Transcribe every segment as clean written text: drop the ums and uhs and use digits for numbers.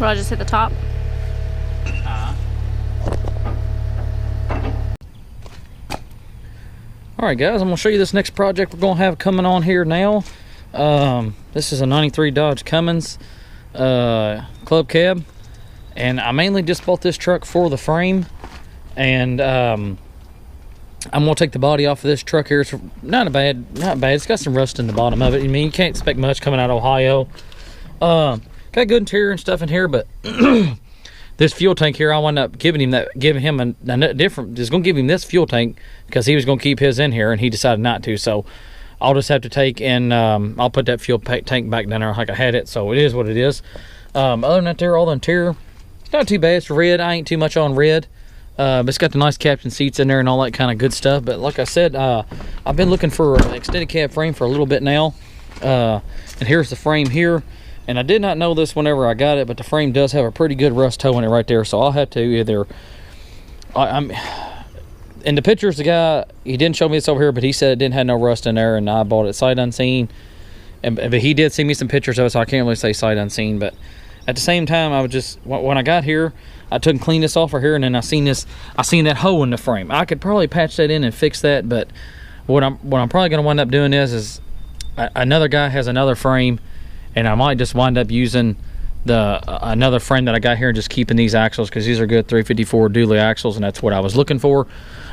Will I just hit the top? Alright guys, I'm going to show you this next project we're going to have coming on here now. This is a 93 Dodge Cummins club cab. And I mainly just bought this truck for the frame. And I'm going to take the body off of this truck here. It's not bad. It's got some rust in the bottom of it. I mean, you can't expect much coming out of Ohio. Got good interior and stuff in here, but this fuel tank here, I wound up giving him a different. Just gonna give him this fuel tank because he was gonna keep his in here, and he decided not to. So I'll just have to take and I'll put that fuel tank back down there like I had it. So it is what it is. Other than that, there, all the interior, it's not too bad. It's red. I ain't too much on red. But it's got the nice captain seats in there and all that kind of good stuff. But like I said, I've been looking for an extended cab frame for a little bit now. And here's the frame here. And I did not know this whenever I got it, but the frame does have a pretty good rust toe in it right there. So I'll have to either... in the pictures, the guy, he didn't show me this over here, but he said it didn't have no rust in there, and I bought it sight unseen. But he did send me some pictures of it, so I can't really say sight unseen. But at the same time, I was just... When I got here, I took and cleaned this off right here, and then I seen that hole in the frame. I could probably patch that in and fix that, but what I'm probably going to wind up doing is another guy has another frame, and I might just wind up using another frame that I got here and just keeping these axles because these are good 354 dually axles, and that's what I was looking for.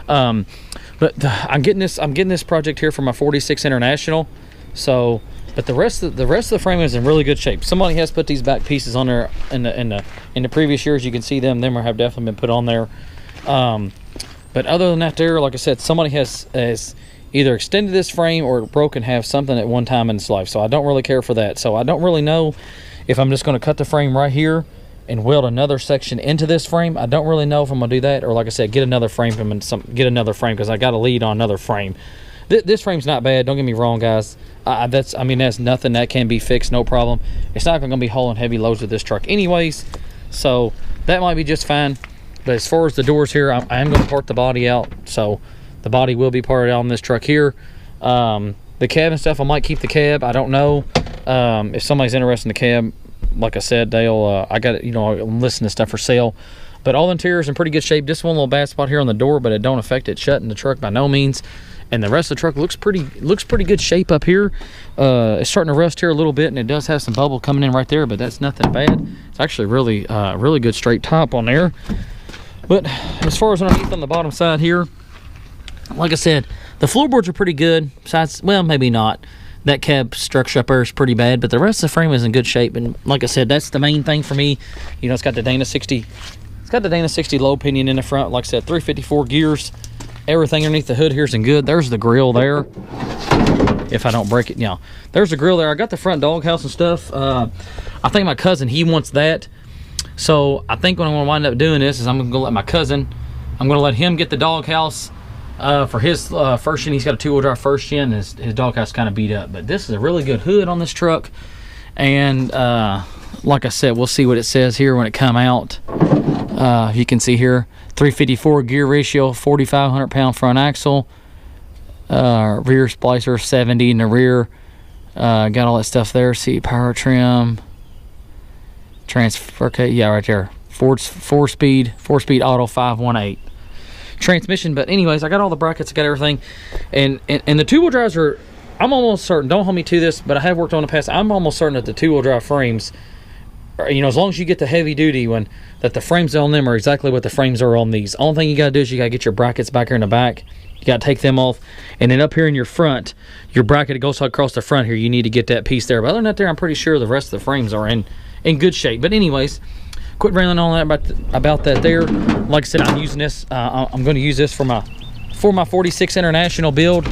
But I'm getting this project here for my 46 International. So, but the rest of the frame is in really good shape. Somebody has put these back pieces on there in the previous years. You can see them have definitely been put on there. But other than that, there, like I said, somebody has either extended this frame or broken have something at one time in its life. So I don't really care for that. So I don't really know if I'm just going to cut the frame right here and weld another section into this frame. I don't really know if I'm going to do that, or like I said, get another frame because I got a lead on another frame. This frame's not bad. Don't get me wrong, guys. That's nothing that can be fixed, no problem. It's not going to be hauling heavy loads with this truck anyways, so that might be just fine. But as far as the doors here, I am going to part the body out, so the body will be parted out on this truck here. The cab and stuff, I might keep the cab. I don't know. If somebody's interested in the cab, like I said, they'll I got it, I'm listing this stuff for sale. But all the interior is in pretty good shape. Just one little bad spot here on the door, but it don't affect it shutting the truck by no means. And the rest of the truck looks pretty good shape up here. It's starting to rust here a little bit, and it does have some bubble coming in right there, but that's nothing bad. It's actually really good straight top on there. But as far as underneath on the bottom side here, like I said, the floorboards are pretty good. Besides, well, maybe not. That cab structure up there is pretty bad, but the rest of the frame is in good shape. And like I said, that's the main thing for me. It's got the Dana 60. It's got the Dana 60 low pinion in the front. Like I said, 354 gears. Everything underneath the hood here's in good. There's the grill there. If I don't break it, there's the grill there. I got the front doghouse and stuff. I think my cousin, he wants that. So I think what I'm going to wind up doing is I'm going to let my cousin, I'm going to let him get the doghouse for his first gen. He's got a 2-wheel drive first gen. His doghouse kind of beat up, but this is a really good hood on this truck. And like I said, we'll see what it says here when it come out. You can see here, 354 gear ratio, 4,500 pound front axle, rear splicer 70 in the rear. Got all that stuff there. See, power trim, transfer. Okay, yeah, right there. Four speed auto 518 transmission. But anyways, I got all the brackets, I got everything, and the 2-wheel drives are, I'm almost certain, don't hold me to this, but I have worked on the past, I'm almost certain that the 2-wheel drive frames, as long as you get the heavy duty one, that the frames on them are exactly what the frames are on these. Only thing you gotta do is you gotta get your brackets back here in the back. You gotta take them off, and then up here in your front, your bracket goes across the front here. You need to get that piece there. But other than that, there, I'm pretty sure the rest of the frames are in good shape. But anyways, quit railing on that about that there. Like I said, I'm using this. I'm going to use this for my 46 International build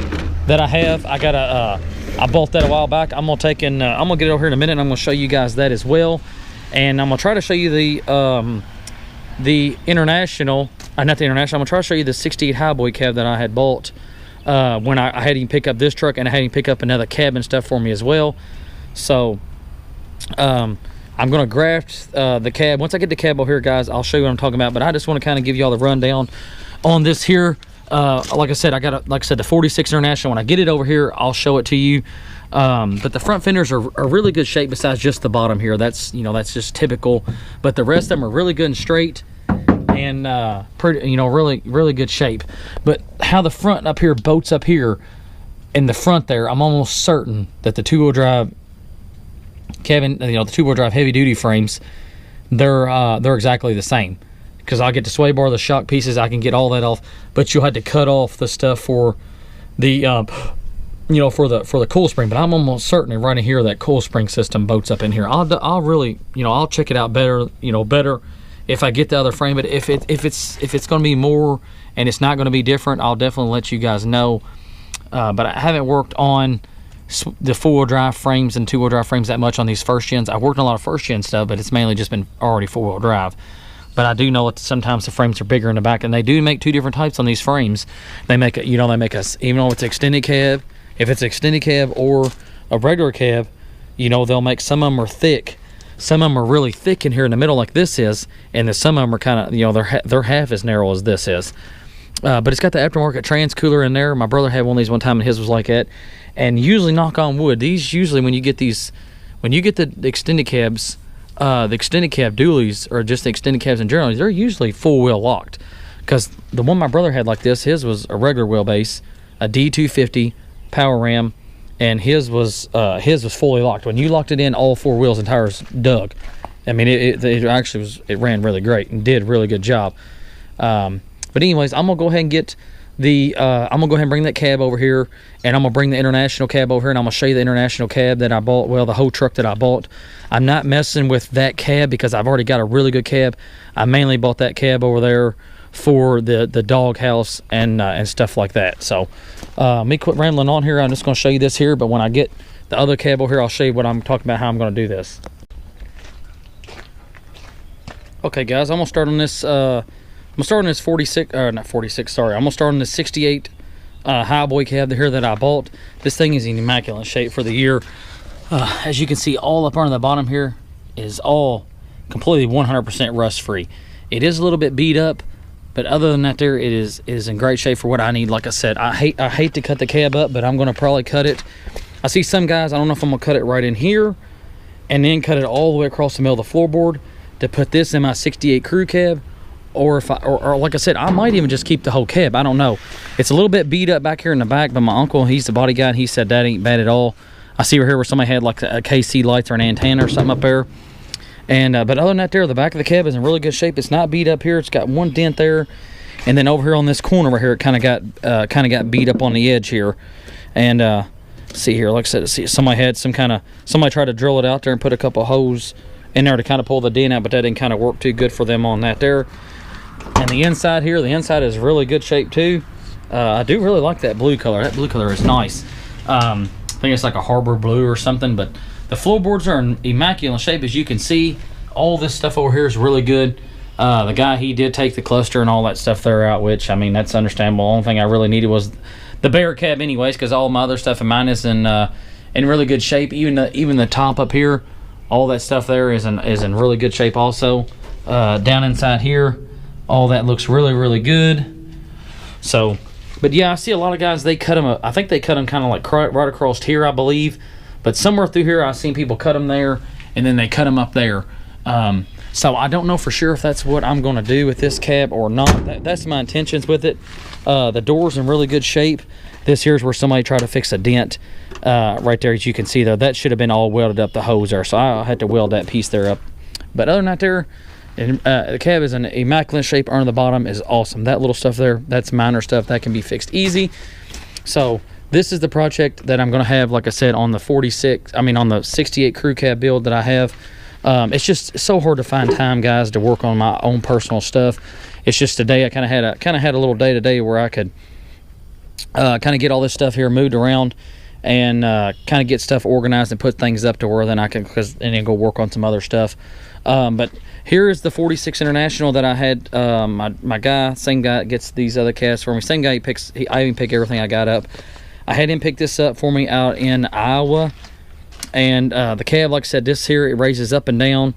that I have. I bought that a while back. I'm gonna take and I'm gonna get it over here in a minute, and I'm gonna show you guys that as well. And I'm gonna try to show you the International, not the International. I'm gonna try to show you the 68 Highboy cab that I had bought when I had him pick up this truck, and I had him pick up another cab and stuff for me as well. So I'm gonna graft the cab. Once I get the cab over here, guys, I'll show you what I'm talking about. But I just want to kind of give you all the rundown on this here. Like I said, the 46 International. When I get it over here, I'll show it to you. But the front fenders are really good shape besides just the bottom here. That's, you know, that's just typical. But the rest of them are really good and straight, and pretty, you know, really good shape. But how the front up here boats up here in the front there, I'm almost certain that the two-wheel drive cabin, you know, the two-wheel drive heavy duty frames, they're exactly the same. Because I'll get the sway bar, the shock pieces, I can get all that off, but you'll have to cut off the stuff for the you know, for the coil spring. But I'm almost certain right in here that coil spring system boats up in here. I'll really, you know, I'll check it out better, you know, better if I get the other frame. But if it's going to be more and it's not going to be different, I'll definitely let you guys know. But I haven't worked on the four-wheel drive frames and two-wheel drive frames that much on these first gens. I've worked on a lot of first gen stuff, but it's mainly just been already four-wheel drive. But I do know that sometimes the frames are bigger in the back, and they do make two different types on these frames. They make a, you know, they make us, even though it's extended cab, if it's extended cab or a regular cab, you know, they'll make, some of them are thick, some of them are really thick in here in the middle like this is, and then some of them are kind of, you know, they're half as narrow as this is. But it's got the aftermarket trans cooler in there. My brother had one of these one time, and his was like that. And usually, knock on wood, these usually, when you get these, when you get the extended cabs, the extended cab dualies, or just the extended cabs in general, they're usually full wheel locked. Because the one my brother had like this, his was a regular wheelbase, a D250 power ram, and his was fully locked. When you locked it in, all four wheels and tires dug. I mean, it actually was, it ran really great and did a really good job. But anyways, I'm gonna go ahead and get the I'm gonna go ahead and bring that cab over here, and I'm gonna bring the international cab over here, and I'm gonna show you the international cab that I bought. Well, the whole truck that I bought. I'm not messing with that cab because I've already got a really good cab. I mainly bought that cab over there for the dog house and stuff like that. So let me quit rambling on here. I'm just gonna show you this here, but when I get the other cab over here, I'll show you what I'm talking about, how I'm gonna do this. Okay, guys, I'm gonna start on this. I'm starting this 46, not 46, sorry. I'm gonna start on this 68 Highboy cab here that I bought. This thing is in immaculate shape for the year. As you can see, all up under the bottom here is all completely 100% rust free. It is a little bit beat up, but other than that, there it is in great shape for what I need. Like I said, I hate to cut the cab up, but I'm gonna probably cut it. I see some guys, I don't know if I'm gonna cut it right in here and then cut it all the way across the middle of the floorboard to put this in my 68 crew cab. Or if or like I said, I might even just keep the whole cab. I don't know. It's a little bit beat up back here in the back, but my uncle, he's the body guy, and he said that ain't bad at all. I see right here where somebody had like a KC lights or an antenna or something up there. And but other than that, there, the back of the cab is in really good shape. It's not beat up here. It's got one dent there, and then over here on this corner right here, it kind of got beat up on the edge here. And see here, like I said, see, somebody tried to drill it out there and put a couple of holes in there to kind of pull the dent out, but that didn't kind of work too good for them on that there. And the inside here, the inside is really good shape too. I do really like that blue color. That blue color is nice. I think it's like a harbor blue or something, but the floorboards are in immaculate shape. As you can see, all this stuff over here is really good. The guy, he did take the cluster and all that stuff there out, which, I mean, that's understandable. The only thing I really needed was the bare cab anyways, because all my other stuff in mine is in really good shape. Even the top up here, all that stuff there is in really good shape also. Down inside here, all that looks really good. So, but yeah, I see a lot of guys, they cut them, I think they cut them kind of like right across here, I believe. But somewhere through here, I've seen people cut them there, and then they cut them up there. So I don't know for sure if that's what I'm going to do with this cab or not. That's my intentions with it. The door's in really good shape. This here's where somebody tried to fix a dent right there, as you can see though. That should have been all welded up, the hose there, so I had to weld that piece there up. But other than that there, the cab is in immaculate shape. Under the bottom is awesome. That little stuff there, that's minor stuff that can be fixed easy. So this is the project that I'm going to have, like I said, on the on the 68 crew cab build that I have. It's just so hard to find time, guys, to work on my own personal stuff. It's just today I kind of had a little day today where I could kind of get all this stuff here moved around and kind of get stuff organized and put things up to where then I can, and then go work on some other stuff. But here is the 46 International that I had. My guy, same guy, gets these other cabs for me. Same guy, I even pick everything I got up. I had him pick this up for me out in Iowa. And the cab, like I said, this here, it raises up and down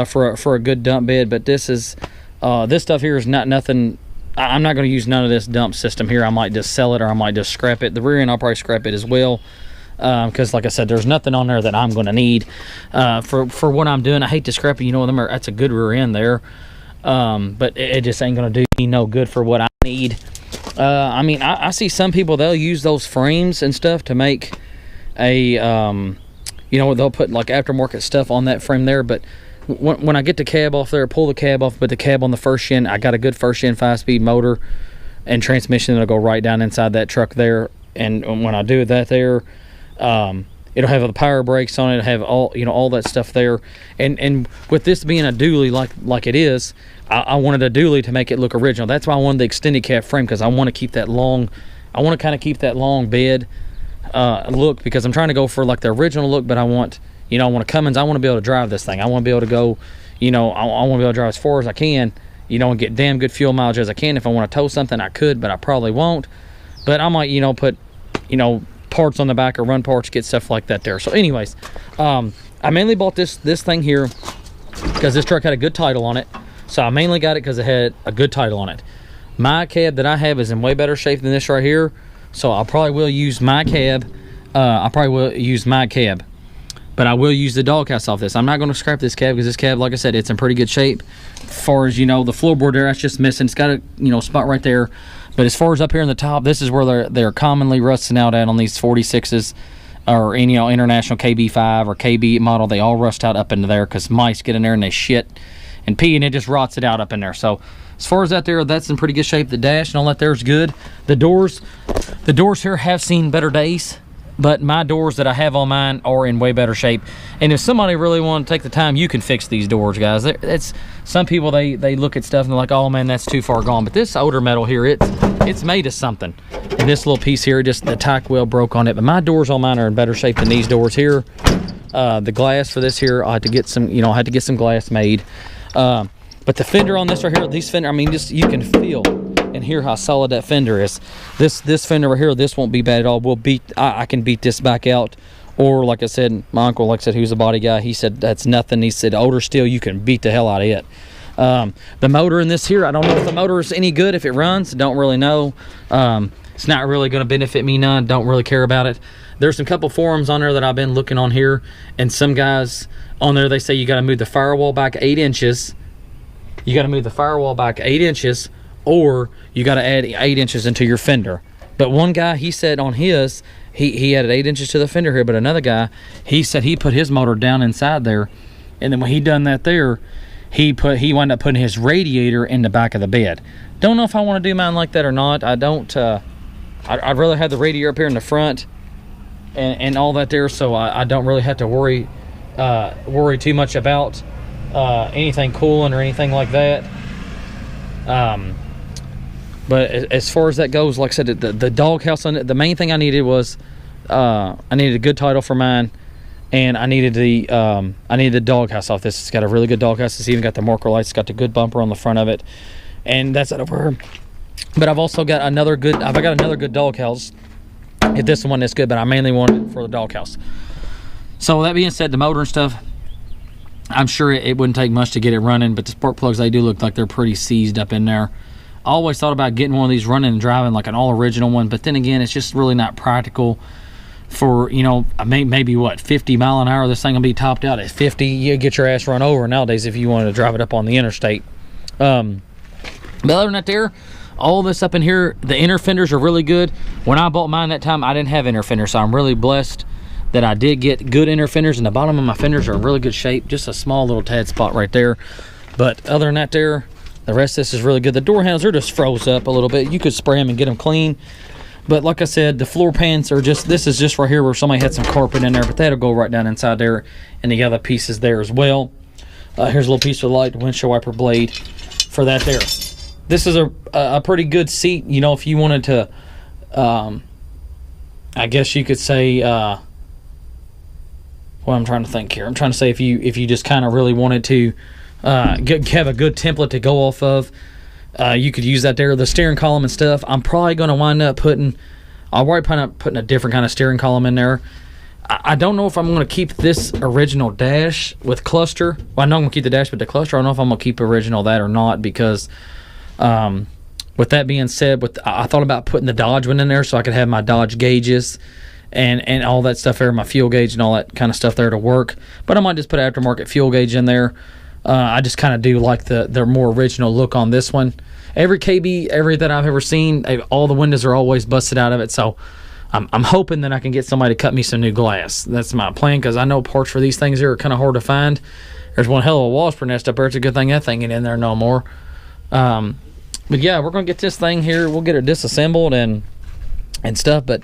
for a good dump bed. But this stuff here is nothing. I'm not going to use none of this dump system here. I might just sell it, or I might just scrap it. The rear end, I'll probably scrap it as well. because like I said, there's nothing on there that I'm going to need for what I'm doing. I hate to scrap it, that's a good rear end there, but it just ain't going to do me no good for what I need. I mean, I see some people, they'll use those frames and stuff to make a they'll put like aftermarket stuff on that frame there, but when I get the cab off there, pull the cab off, put the cab on the first gen, I got a good first gen 5-speed motor and transmission that'll go right down inside that truck there. And when I do that there, it'll have the power brakes on it, it'll have all that stuff there. And with this being a dually like it is, I wanted a dually to make it look original. That's why I wanted the extended cab frame, because I want to keep that long, I want to kind of keep that long bed look, because I'm trying to go for like the original look, but I want a Cummins. I want to be able to drive this thing. I want to be able to go, I want to be able to drive as far as I can, and get damn good fuel mileage as I can. If I want to tow something, I could, but I probably won't. But I might, put, parts on the back or run parts, get stuff like that there. So anyways, I mainly bought this thing here because this truck had a good title on it. So I mainly got it because it had a good title on it. My cab that I have is in way better shape than this right here. So I probably will use my cab. But I will use the doghouse off this. I'm not going to scrap this cab because this cab, like I said, it's in pretty good shape. As far as, the floorboard there, that's just missing. It's got a, spot right there. But as far as up here in the top, this is where they're commonly rusting out at on these 46s or any international KB5 or KB model. They all rust out up into there because mice get in there and they shit and pee, and it just rots it out up in there. So as far as that there, that's in pretty good shape. The dash and all that there is good. The doors here have seen better days, but my doors that I have on mine are in way better shape. And if somebody really want to take the time, you can fix these doors, guys. It's some people, they look at stuff and they're like, oh man, that's too far gone. But this older metal here, it's made of something. And this little piece here, just the tack wheel broke on it. But my doors on mine are in better shape than these doors here. The glass for this here, I had to get some glass made. But the fender on this right here, these fender, I mean, just you can feel and hear how solid that fender is. This fender right here, this won't be bad at all. I can beat this back out. Or like I said, my uncle, like I said, who's a body guy, he said that's nothing. He said older steel, you can beat the hell out of it. The motor in this here, I don't know if the motor is any good if it runs. Don't really know. It's not really going to benefit me none. Don't really care about it. There's some couple forums on there that I've been looking on here, and some guys on there, they say you got to move the firewall back 8 inches. You got to move the firewall back 8 inches, or you got to add 8 inches into your fender. But one guy, he said on his, he added 8 inches to the fender here, but another guy, he said he put his motor down inside there, and then when he done that there, he wound up putting his radiator in the back of the bed. Don't know if I want to do mine like that or not. I don't. I'd rather have the radiator up here in the front and all that there, so I don't really have to worry too much about anything cooling or anything like that. But as far as that goes, like I said, the doghouse on it, the main thing I needed was I needed a good title for mine, and I needed the doghouse off this. It's got a really good doghouse. It's even got the marker lights. It's got the good bumper on the front of it, and that's it over. But I've also got another good. I've got another good doghouse. If this one is good, but I mainly wanted it for the doghouse. So that being said, the motor and stuff, I'm sure it wouldn't take much to get it running, but the spark plugs, they do look like they're pretty seized up in there. I always thought about getting one of these running and driving like an all original one, but then again, it's just really not practical for, maybe what, 50 mile an hour. This thing will be topped out at 50. You get your ass run over nowadays if you wanted to drive it up on the interstate. But other than that there, all this up in here, the inner fenders are really good. When I bought mine that time, I didn't have inner fenders, so I'm really blessed that I did get good inner fenders, and the bottom of my fenders are in really good shape. Just a small little tad spot right there. But other than that there, the rest of this is really good. The door handles are just froze up a little bit. You could spray them and get them clean. But like I said, the floor pans are just, this is just right here where somebody had some carpet in there, but that'll go right down inside there, and the other pieces there as well. Here's a little piece of light, windshield wiper blade for that there. This is a pretty good seat, if you wanted to, I guess you could say, well, I'm trying to think here. I'm trying to say if you just kind of really wanted to have a good template to go off of, you could use that there. The steering column and stuff, I'm probably going to wind up putting a different kind of steering column in there. I don't know if I'm going to keep this original dash with cluster. Well, I know I'm going to keep the dash with the cluster. I don't know if I'm going to keep original that or not, because with that being said, I thought about putting the Dodge one in there so I could have my Dodge gauges and all that stuff there, my fuel gauge and all that kind of stuff there to work. But I might just put an aftermarket fuel gauge in there. I just kind of do like the more original look on this one. Every KB, that I've ever seen, all the windows are always busted out of it. So I'm hoping that I can get somebody to cut me some new glass. That's my plan, because I know parts for these things here are kind of hard to find. There's one hell of a wasp nest up there. It's a good thing that thing ain't in there no more. But yeah, we're gonna get this thing here. We'll get it disassembled and stuff. But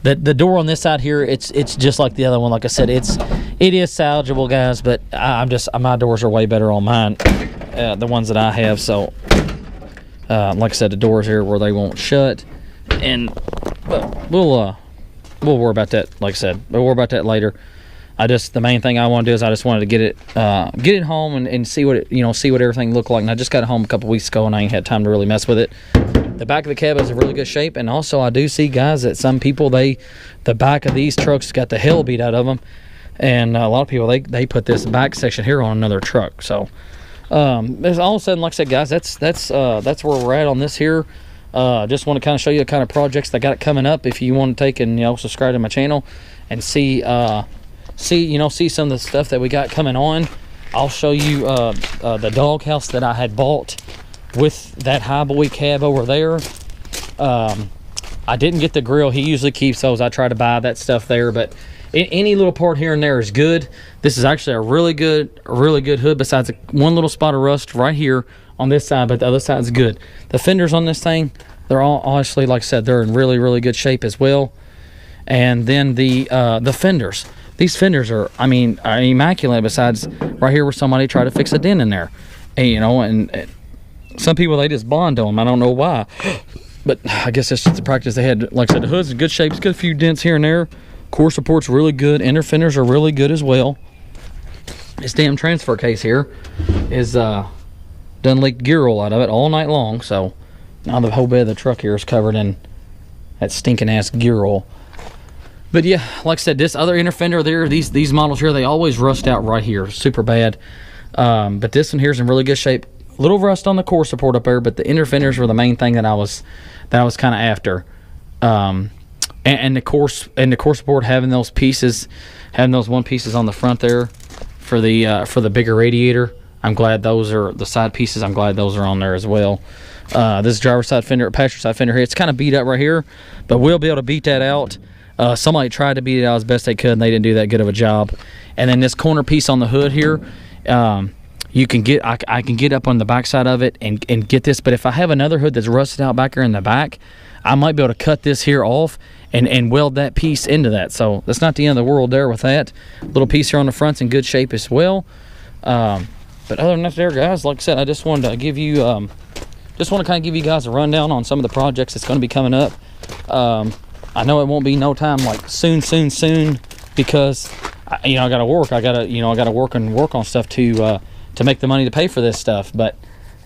the door on this side here, it's just like the other one. Like I said, it is salvageable, guys. But my doors are way better on mine, the ones that I have. So like I said, the doors here where they won't shut, but we'll worry about that. Like I said, we'll worry about that later. The main thing I want to do is I just wanted to get it home and see what see what everything looked like. And I just got it home a couple weeks ago, and I ain't had time to really mess with it. The back of the cab is in really good shape, and also I do see, guys, that some people the back of these trucks got the hell beat out of them, and a lot of people they put this back section here on another truck. So there's all of a sudden, like I said, guys, that's where we're at on this here. Just want to kind of show you the kind of projects that got coming up. If you want to take and subscribe to my channel and see some of the stuff that we got coming on. I'll show you the doghouse that I had bought with that Highboy cab over there. I didn't get the grill. He usually keeps those. I try to buy that stuff there, but any little part here and there is good. This is actually a really good hood, besides one little spot of rust right here on this side, but the other side's good. The fenders on this thing, they're all, honestly, like I said, they're in really good shape as well. And then the fenders. These fenders are immaculate, besides right here where somebody tried to fix a dent in there. And some people, they just bond on them. I don't know why. But I guess that's just the practice they had. Like I said, the hood's in good shape. It's got a few dents here and there. Core support's really good. Inner fenders are really good as well. This damn transfer case here is done leaked gear oil out of it all night long. So now the whole bed of the truck here is covered in that stinking ass gear oil. But yeah, like I said, this other inner fender there, these models here, they always rust out right here, super bad. But this one here is in really good shape. A little rust on the core support up there, but the inner fenders were the main thing that I was kind of after. And the core support, having those one pieces on the front there for the bigger radiator. I'm glad those are the side pieces. I'm glad those are on there as well. This driver's side fender, passenger side fender here, it's kind of beat up right here, but we'll be able to beat that out. Somebody tried to beat it out as best they could, and they didn't do that good of a job. And then this corner piece on the hood here, you can get I can get up on the back side of it and get this. But if I have another hood that's rusted out back here in the back, I might be able to cut this here off and weld that piece into that. So that's not the end of the world there with that. Little piece here on the front's in good shape as well. But other than that there, guys, like I said, I just wanted to give you kind of give you guys a rundown on some of the projects that's going to be coming up. I know it won't be no time like soon, because I gotta work. I gotta work on stuff to make the money to pay for this stuff. But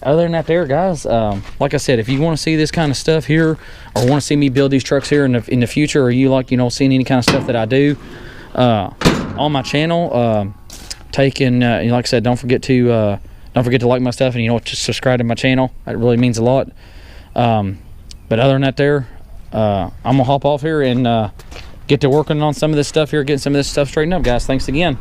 other than that there, guys, like I said, if you want to see this kind of stuff here, or want to see me build these trucks here in the future, or you like seeing any kind of stuff that I do on my channel, like I said, don't forget to like my stuff, and just subscribe to my channel. That really means a lot. But other than that there, I'm gonna hop off here and get to working on some of this stuff here, getting some of this stuff straightened up, guys. Thanks again.